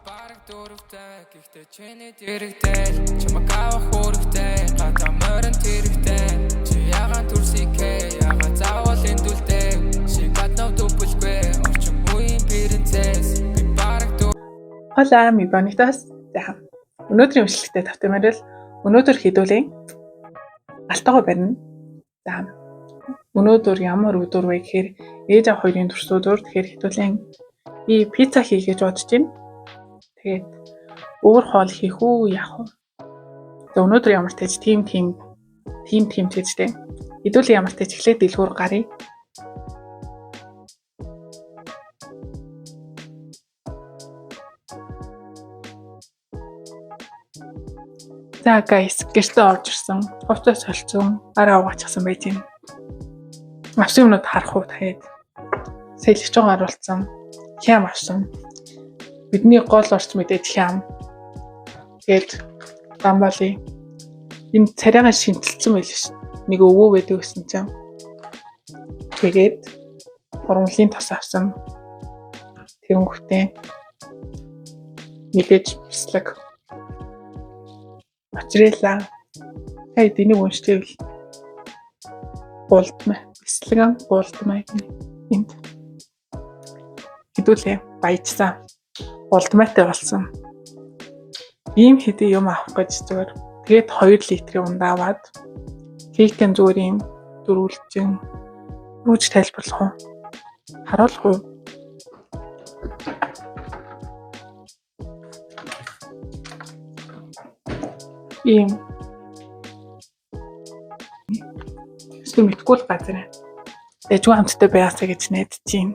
бараг дөрөвтэй гэхдээ чиний дэрэгтэй чамаг авах үүрэгтэй гадаа морин тэрэгтэй чи ягаан төрсийг ягаа заавал эндүлтэй шигаднав дүбэлгүй орчин үеийн принцесс би бараг Hola, mi bonitas. Өнөөдрийн имшлэгтэй тавтамжаар өнөөдөр хэдүүлэн алтайгаа барина. За. Өнөөдөр ямар өдөр вэ гэхээр ээж аав хоёрын туршлагаар тэгэхээр хэдүүлэн би пицца хийх гэж бодож байна. Тэгээд өөр хоол хийх үү, яах вэ? За өнөөдөр ямар ч тийм тэжтэй. Хэдүүлэн ямар ч эхлээд дэлгүүр гарыг. За guys, гэртээ орж ирсэн. Хувцас солилцсон, гараа угаачихсан байж байна. Авсан юмнууд харах уу таад. Сэлж байгаа оруулсан. Хям авсан. Бидний гол орч мэдээж хям. Тэгээд дамбали. Энэ царайгаа шинтэлсэн байл ш. Нэг өвөө байдаг гэсэн чинь. Тэгээд гурван тос авсан. Тэнгүүтээ мэдээж бислэг. Моцарелла. Хай диний үнштэйвэл болтмай. Бислэгэн болтмай энд. Хэдүүлээ баяжсан. Болтмайтай болсон. Ийм хэдий юм авах гэж зүгээр. Тэгээд 2 литрийн ундаа аваад кейкэн зүгээр юм дөрвөлжин рүүж тайлбарлах уу? Харуулах уу? Ийм эсвэл мэдгүй л газар. Дэжгүй хамттай байгаасаа гэж найдаж байна.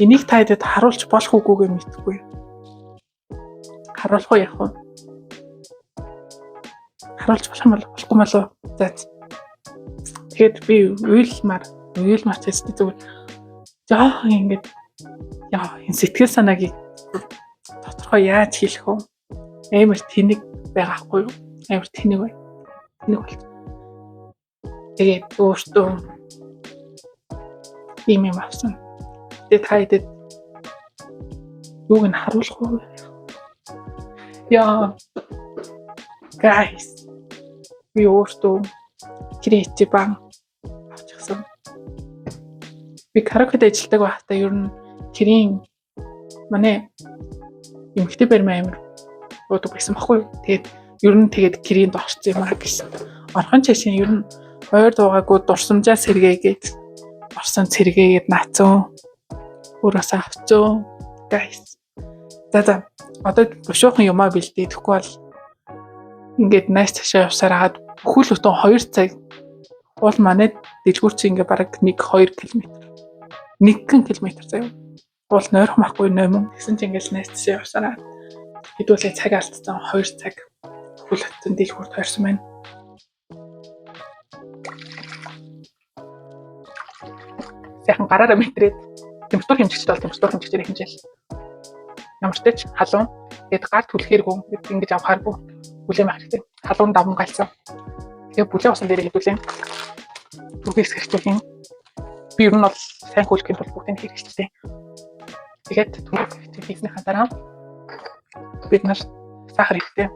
Энийг таадаг харуулж болох үгүйгээ мэдгүй. Харуулах уу яах вэ? Харуулж болох юм болохгүй мал уу? За. Тэгэхэд би уйлмар чэстэй зүгээр. Яа ингэж энэ сэтгэл санааг тодорхой яаж хэлэх вэ? Амар тэнэг байгаахгүй юу? Амар тэнэг бай. Тэнэг бол. Тэгээд өөртөө ийм юм авсан. Тэгээд хайдад юуг нь харуулах уу? Яа. Guys. Би өөртөө креатив баг авчихсан. Би караокед ажилладаг байхдаа ер нь кирийн манай эмэгтэй баримаа амар уудаг байсан баггүй. Тэгээд ер нь киринд орсон юм аа гэсэн. Орхон чашийн ер нь ойр дуугаагүй дурсамжаа сэргээгээд орсон цэргээгээд наацсан. Өөрөөсөө авцсан. Guys. За. Одоо бушуухан юмаа бэлдээ. Тэгэхгүй бол ингээд найс цашаа явсараад бүхэл бүтэн 2 цаг уул манай дэлгүүр чи ингээ бараг 1-2 км. 1 км заяа. Уул нойрхон байхгүй ноймон. Тэгсэн чи ингээл найс цашаа явсараад хэдүүлээ цаг алдсан 2 цаг бүхэл бүтэн дэлгүүрт тойрсон байна. Сайхан гараараа мэтрээд температур хэмжигчд бол температур хэмжигчээр хэмжээл. Ямар ч тач халуун. Тэгээд гар түлхээргүй ингэж авахааргүй бүлэм хэрэгтэй. Халуун даван галцсан. Тэгээд бүлэм усан дээр хэдүүлээ. Бүгд хэрэгжүүлэн. Би ер нь бол сайн хөлөхийн тулд бүгдийг хэрэгжүүлсэн. Тэгээд түрүү хийснийхаа дараа бид нар сахар хэрэгтэй.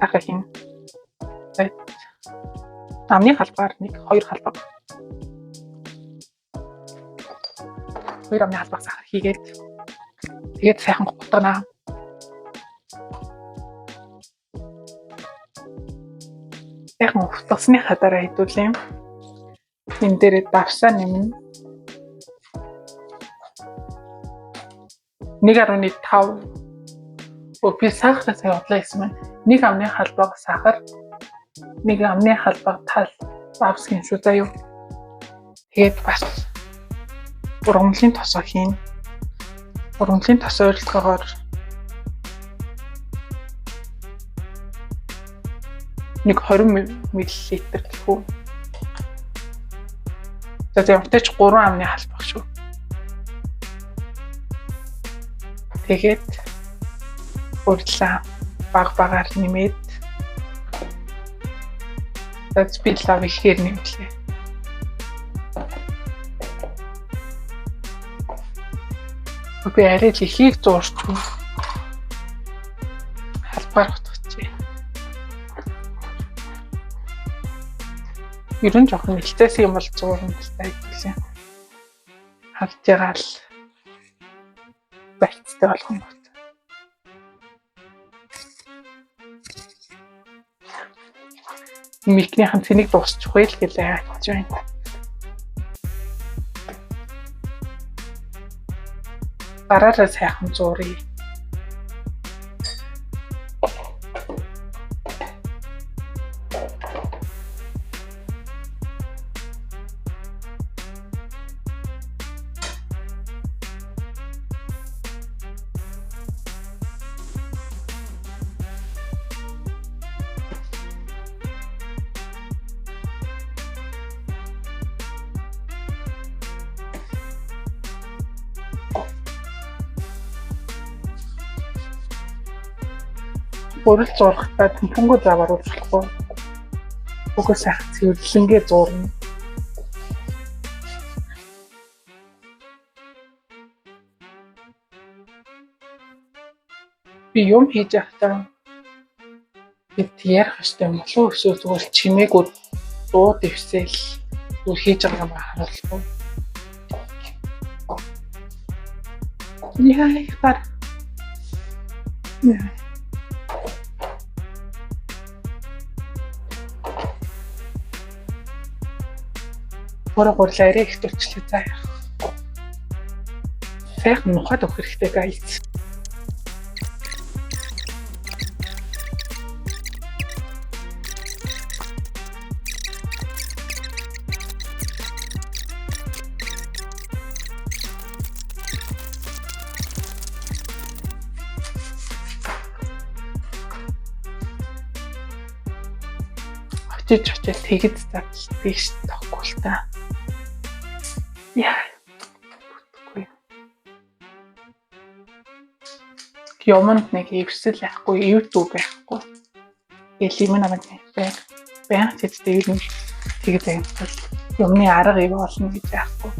Сахар хийн. Тэгээд амны халбаар 1-2 халбаг. 2 амны халбаг сахар хийгээд тэгээд сайхан гутгана. Сайхан уфтасныхаа дараа хэдүүлээ. Энэ дээр давсаа нэмнэ. 1.5 би сахар сая бодлоо гэсэн мэн. 1 амны халбаг сахар, 1 амны халбаг тал авсгийн шүү заяа. Тэгээд бас ургамлын тосоо хийн. Ургамлын тос ойролцоогоор 20 мл гэх үү. За ямартай ч 3 амны халбаг шүү. Тэгээд урдлаа багаар нэмээд би лав ихээр нэмлээ. Би арай л ихийг зуурчгүй. Халбаар утгач. Ер нь жоохон нэлтээс юм бол зуурна гэсэн хэлсэн. Хавж байгаа л барьцтай болох юм байна. Микнийхэн цэнийг дуусчих вэ л гэлээ хаач байна. Бараараа сайхан зууръя. Бүрэл зурхтаа тэмхэнгөө заваар уулзахгүй. Угсаа сайхан цэвэрлэнгээ зуурна. Би юм хийж байхдаа бид ярих хэвчтэй юм болов эсвэл зүгээр чимээгүй дуу дэвсэл зүр хийж байгаа юм харуулсан. Яа. Гурлаа арай их тулчлаа заа. Сайхан нухад өгөх хэрэгтэй guys. Очиж тэгэд задал биш тахгүй л та. Яа. Юмд нэг ивсэл байхгүй, YouTube байхгүй. Эли минь намайг байн хэвчтэй юм тэгээд юм. Юмны арга ив болно гэж яахгүй.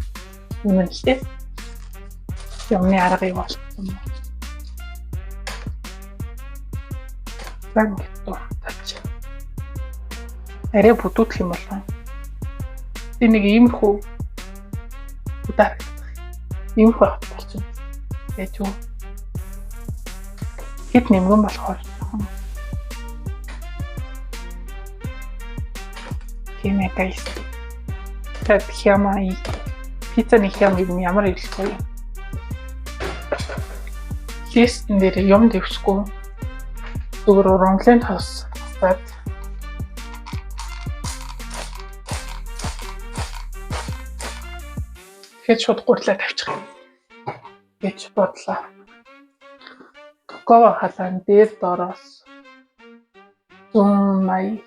Юм л дээ. Юмны арга ив болсон. Багтуу тач. Арай бүтүүлэх юм болов. Энийг иймэрхүү удаа иймэрхүү болсон. Яаж юу? Хэд нэмгэн болохоор тийм ээ guys. Тэг хямаа пиццаны хям ямар илэхгүй. Листэн дээр юм дэвсгүй. Зүгээр оранжлын тос бат. Тэгэхэд шууд гурлаа тавьчих юм. Гэж бодлоо. Какао халаан дээр доороос 180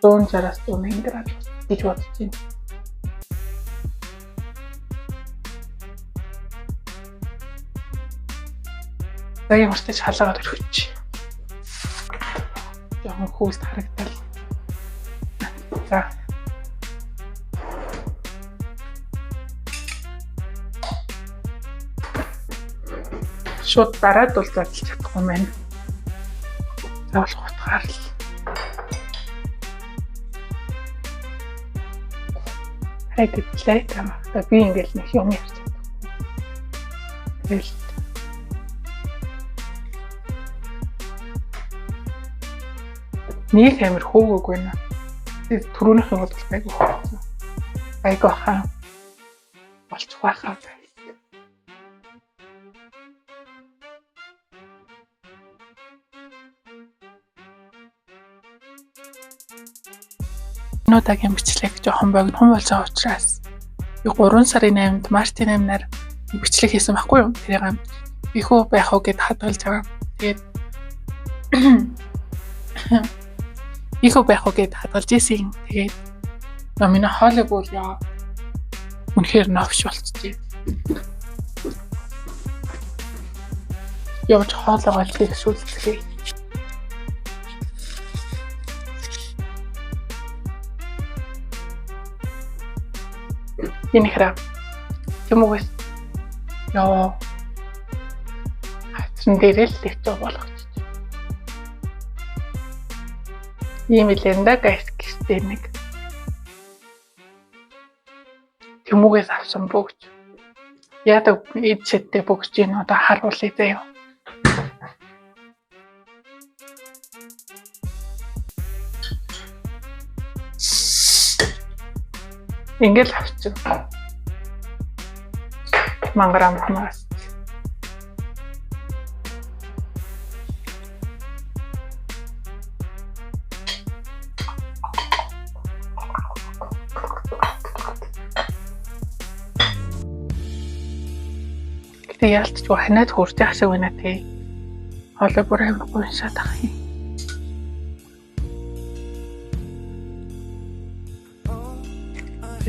160-аас 180 градус гэж бодож байна. За ямар ч тач халаагаар өргөч. Жохон хүүст харагдал. За. Шууд дараад бол задлж чадахгүй байна. Заавал утгаар л. Хайдлаа тамаа. Би ингээл нэг юм ярьж чадахгүй. Тэгэл нэг амир хөөгөөг байна. Түрүүнийхэн бол айгүй хөөгөө. Айгүй хаа. Болчих байхаа. Нуудагийн бичлэг жоохон богинохон болсон учраас би 3 сарын 8-нд Мартин 8-наар бичлэг хийсэн байхгүй юу? Тэрийг ихүү байх уу гэд хадгалж байгаа. Тэгээд ихүү байх уу гэд хадгалж ийсэн. Тэгээд миний хоолой бүр яа үнэхээр новш болчихжээ. Явж хоолойгоо л ихшүүлчихээ. Энэ хэрэг юм уу? Яа. Хатсан дээр л дэвчөө болгочих. Ийм илэнда гайс гэжтэй нэг Тэмүүгээс авсан бүгж. Яадаг эцэттэй бүгжийг одоо харуулъя заяа. Ингээл авчих. Манграм хамаас. Гэтэ яалтчгүй ханаад хурж яах шиг байна тий. Хоолой бүр амар гоншаад ах юм.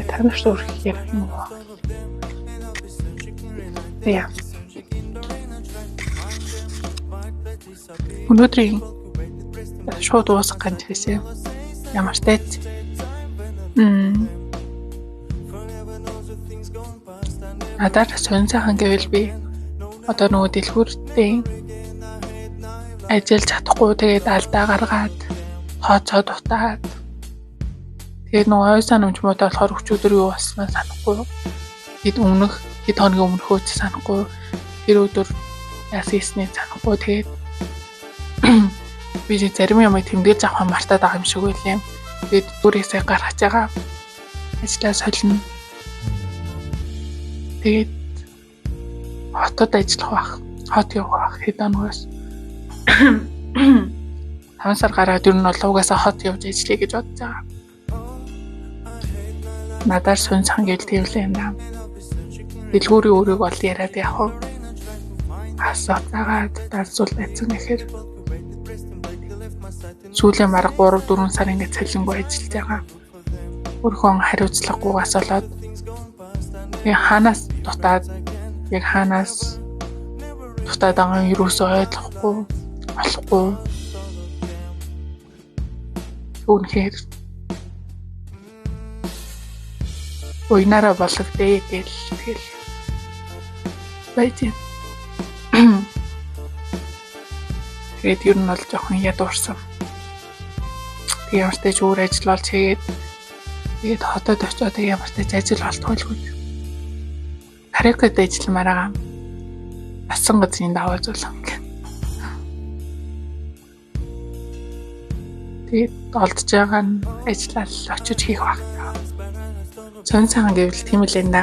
Танах шүү хэрэг юм уу? Яа. Өнөөдрийн шууд уусах гэж хэлсэн. Ямар ч тач. Надад сонирхсан гэвэл би одоо нөгөө дэлгүүртээ ажиллаж чадахгүй тэгээд алдаа гаргаад тооцоо дутаад тэгээд нөгөө ой санамжмуудаа болохоор өчигдөр юу болсноо санахгүй. Хэд хоногийн өмнөхөө ч санахгүй. Тэр өдөр яас хийснийг санахгүй. Тэгээд би зарим юмыг тэмдэглэж авах мартаад байгаа юм шиг байлаа. Тэгээд бүрээсээ гаргаж байгаа. Ажлаа солино. Тэгээд хотод ажиллах байх. Хот явах хэд оногоос 5 сар гараад ер нь бол угаасаа хот явж ажиллая гэж бодож байгаа. Надад сонирхсан гэл тэвлээ юм даа. Дэлгүүрийн өөрийг бол яриад явах. Асуугаад дарсуул байцсан гэхээр сүүлийн бараг 3-4 сар ингээд цалингүй ажиллаж байгаа. Өөрхөн хариуцлагагүйгаас болоод хаанаас дутаад байгаа юм юусоо ойлгохгүй болохгүй. Үнэхээр уйнараа болгоё гэл тэгэл байти. Тэгээд ер нь бол жоохон ядуурсан. Тэгээд ямар ч тач өөр ажил болж тэгээд хотод очиод ямар ч тач ажил болтгойлгүй. Харекод ажилламаар байгаа. Асан газрын даваа зулан гэх. Тэгээд олдж байгаа нь ажиллал очиж хийх баг. Сонирхсан гэвэл тийм л энэ да.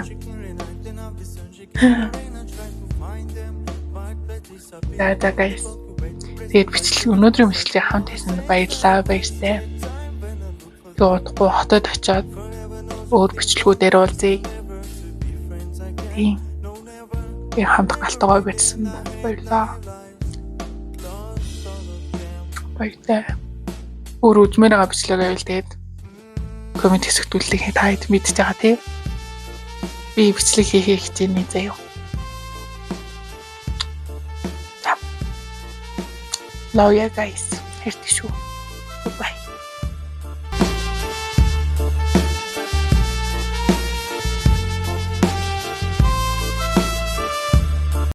За guys. Тэгээд өнөөдрийн бичлэгийг хамт хийсэнд баярлалаа. Баяртай. Тэгээд хотод очиод өөр бичлэгүүдээр уулзъя. Тийм. Би хамт галтгой бичсэн баярлалаа. Баяртай. Өөр үзмээр байгаа бичлэг байвал тэгээд коммент хэсэгтүүллийг таад мэдчихэж байгаа тийм. Би бичлэг хийх гэж байна заяа. Love you guys. Хэрэг шүү. Bye.